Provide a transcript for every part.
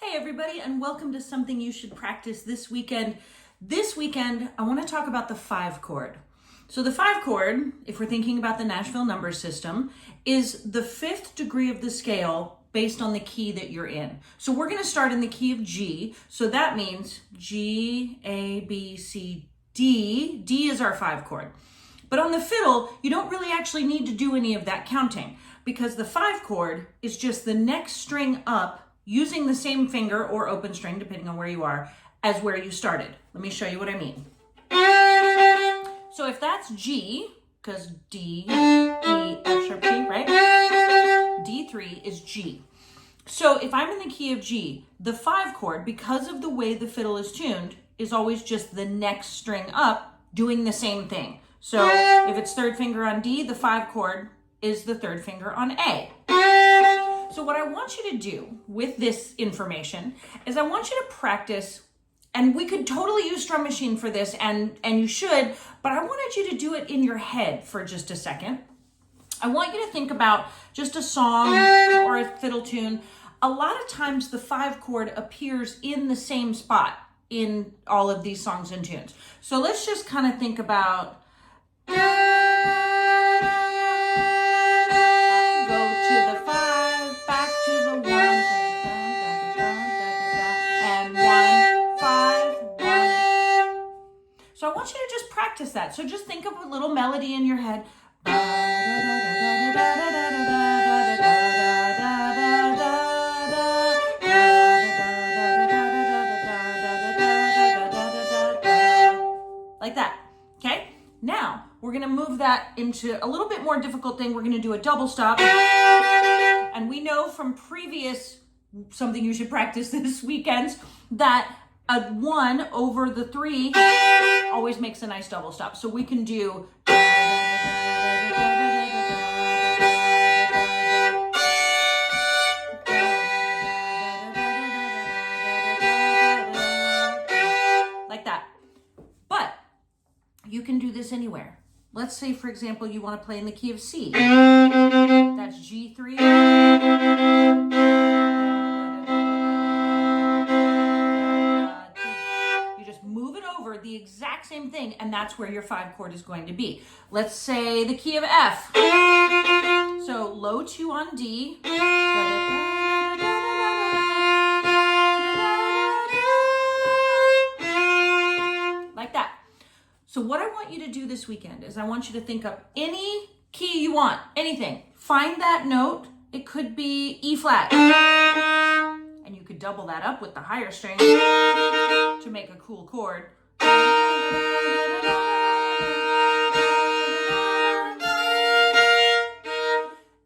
Hey everybody, and welcome to Something You Should Practice this weekend. This weekend, I want to talk about the 5 chord. So the 5 chord, if we're thinking about the Nashville number system, is the 5th degree of the scale based on the key that you're in. So we're going to start in the key of G. So that means G, A, B, C, D. D is our 5 chord. But on the fiddle, you don't really actually need to do any of that counting because the 5 chord is just the next string up using the same finger or open string, depending on where you are, as where you started. Let me show you what I mean. So if that's G, because D, E, F sharp G, right? D3 is G. So if I'm in the key of G, the 5 chord, because of the way the fiddle is tuned, is always just the next string up doing the same thing. So if it's 3rd finger on D, the 5 chord is the 3rd finger on A. So what I want you to do with this information is I want you to practice, and we could totally use Drum Machine for this, and you should, but I wanted you to do it in your head for just a second. I want you to think about just a song or a fiddle tune. A lot of times the 5 chord appears in the same spot in all of these songs and tunes. So let's just kind of think about So I want you to just practice that. So just think of a little melody in your head. Like that, okay? Now, we're gonna move that into a little bit more difficult thing. We're gonna do a double stop. And we know from previous Something You Should Practice this weekend that a 1 over the 3 always makes a nice double stop. So we can do like that. But you can do this anywhere. Let's say, for example, you want to play in the key of C. That's G3. The exact same thing, and that's where your 5 chord is going to be. Let's say the key of F. So low 2 on D. Like that. So what I want you to do this weekend is I want you to think up any key you want, anything. Find that note. It could be E flat. And you could double that up with the higher string to make a cool chord.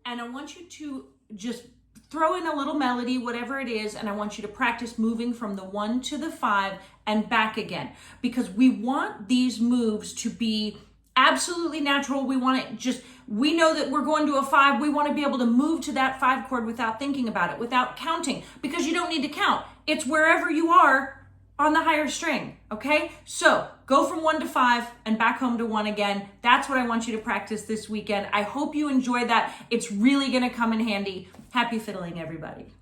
And I want you to just throw in a little melody, whatever it is, and I want you to practice moving from the 1 to the 5 and back again, because we want these moves to be absolutely natural. We want it we know that we're going to a 5. We want to be able to move to that 5 chord without thinking about it, without counting, because you don't need to count. It's wherever you are on the higher string, okay? So go from 1 to 5 and back home to 1 again. That's what I want you to practice this weekend. I hope you enjoy that. It's really gonna come in handy. Happy fiddling, everybody.